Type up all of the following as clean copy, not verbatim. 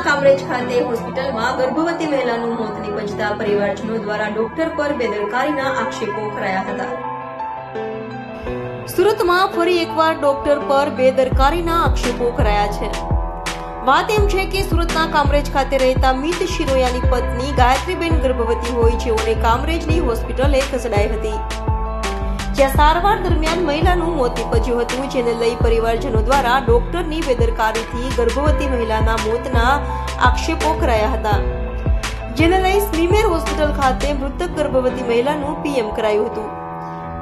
કામરેજ ખાતે હોસ્પિટલમાં ગર્ભવતી મહિલાનું મોત નીપજતા પરિવારજનો દ્વારા ડોક્ટર પર બેદરકારીના આક્ષેપો કરાયા હતા। સુરતમાં ફરી એકવાર ડોક્ટર પર બેદરકારીના આક્ષેપો કરાયા છે। વાત એમ છે કે સુરતના કામરેજ ખાતે રહેતા મિત શિરોયાની પત્ની ગાયત્રીબેન ગર્ભવતી હોય જેઓને કામરેજની હોસ્પિટલે ખસેડાઈ હતી, જ્યાં સારવાર દરમિયાન મહિલાનું મોત નીપજ્યું હતું, જેને લઈ પરિવારજનો દ્વારા ડોક્ટરની બેદરકારીથી ગર્ભવતી મહિલાના મોતના આક્ષેપો કરાયા હતા, જેને લઈ સ્મીમેર હોસ્પિટલ ખાતે મૃતક ગર્ભવતી મહિલાનું પીએમ કરાયું હતું।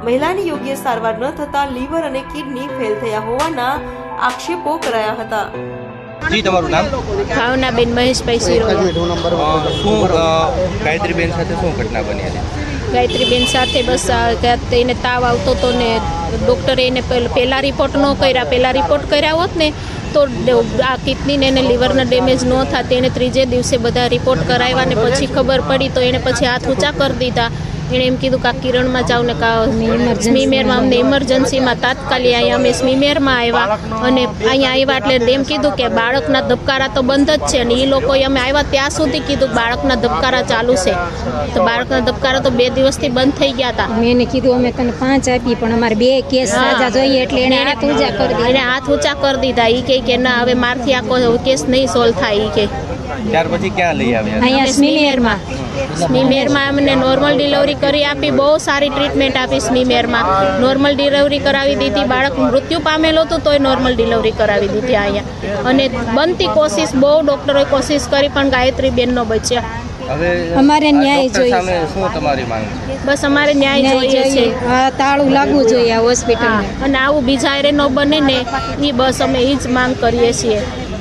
મહિલાની યોગ્ય સારવાર ન થતા લીવર અને કિડની ફેલ થયા હોવાના આક્ષેપો કરાયા હતા। જી, તમારું નામ? ભાવનાબેન મહેશભાઈ સિરોયા। શું ગાયત્રીબેન સાથે શું ઘટના બની હતી? ગાયત્રીબેન સાથે બસ એને તાવ આવતો હતો ને ડૉક્ટરે એને પહેલા રિપોર્ટ ન કર્યા, પહેલા રિપોર્ટ કર્યા હોત ને તો આ કિડનીને એને લીવરના ડેમેજ ન થાત। એને ત્રીજે દિવસે બધા રિપોર્ટ કરાવ્યા ને પછી ખબર પડી તો એને પછી હાથ ઊંચા કરી દીધા। એણે એમ કીધું કે આ કિરણમાં જાવ ને સ્મીમેરમાં અમને ઇમરજન્સીમાં તાત્કાલિક અહીંયા અમે સ્મીમેરમાં આવ્યા અને અહીંયા આવ્યા એટલે એમ કીધું કે બાળકના ધબકારા તો બંધ જ છે અને એ લોકોએ અમે આવ્યા ત્યાં સુધી કીધું બાળકના ધબકારા ચાલુ છે, તો બાળકના ધબકારા તો 2 દિવસથી બંધ થઈ ગયા હતા। મેં એને કીધું અમે તને 5 આપી પણ અમારે 2 કેસ સાજા જોઈએ એટલે એને હાથ ઊંચા કરી દીધા। એને હાથ ઊંચા કરી દીધા। એ કે ના હવે મારથી આ કેસ નહીં સોલ્વ થાય। એ કે ત્યાર પછી ક્યાં લઈ આવ્યા? અહીંયા સ્મીમેરમાં અમને નોર્મલ ડિલિવરી કરી આપી, બહુ સારી ટ્રીટમેન્ટ આપી સ્મીમેરમાં। નોર્મલ ડિલિવરી કરાવી દીધી, બાળક મૃત્યુ પામેલું હતું તોય નોર્મલ ડિલિવરી કરાવી દીધી અહીંયા। અને બનતી કોશિશ બહુ ડૉક્ટરોએ કોશિશ કરી પણ ગાયત્રીબેન નો બચ્યા। હવે અમારે ન્યાય જોઈએ સામે શું તમારી માંગ છે? બસ અમારે ન્યાય જોઈએ છે, તાળું લાગવું જોઈએ આ હોસ્પિટલ અને આવું બીજા ન બને ને એ બસ અમે એ જ માંગ કરીએ છીએ।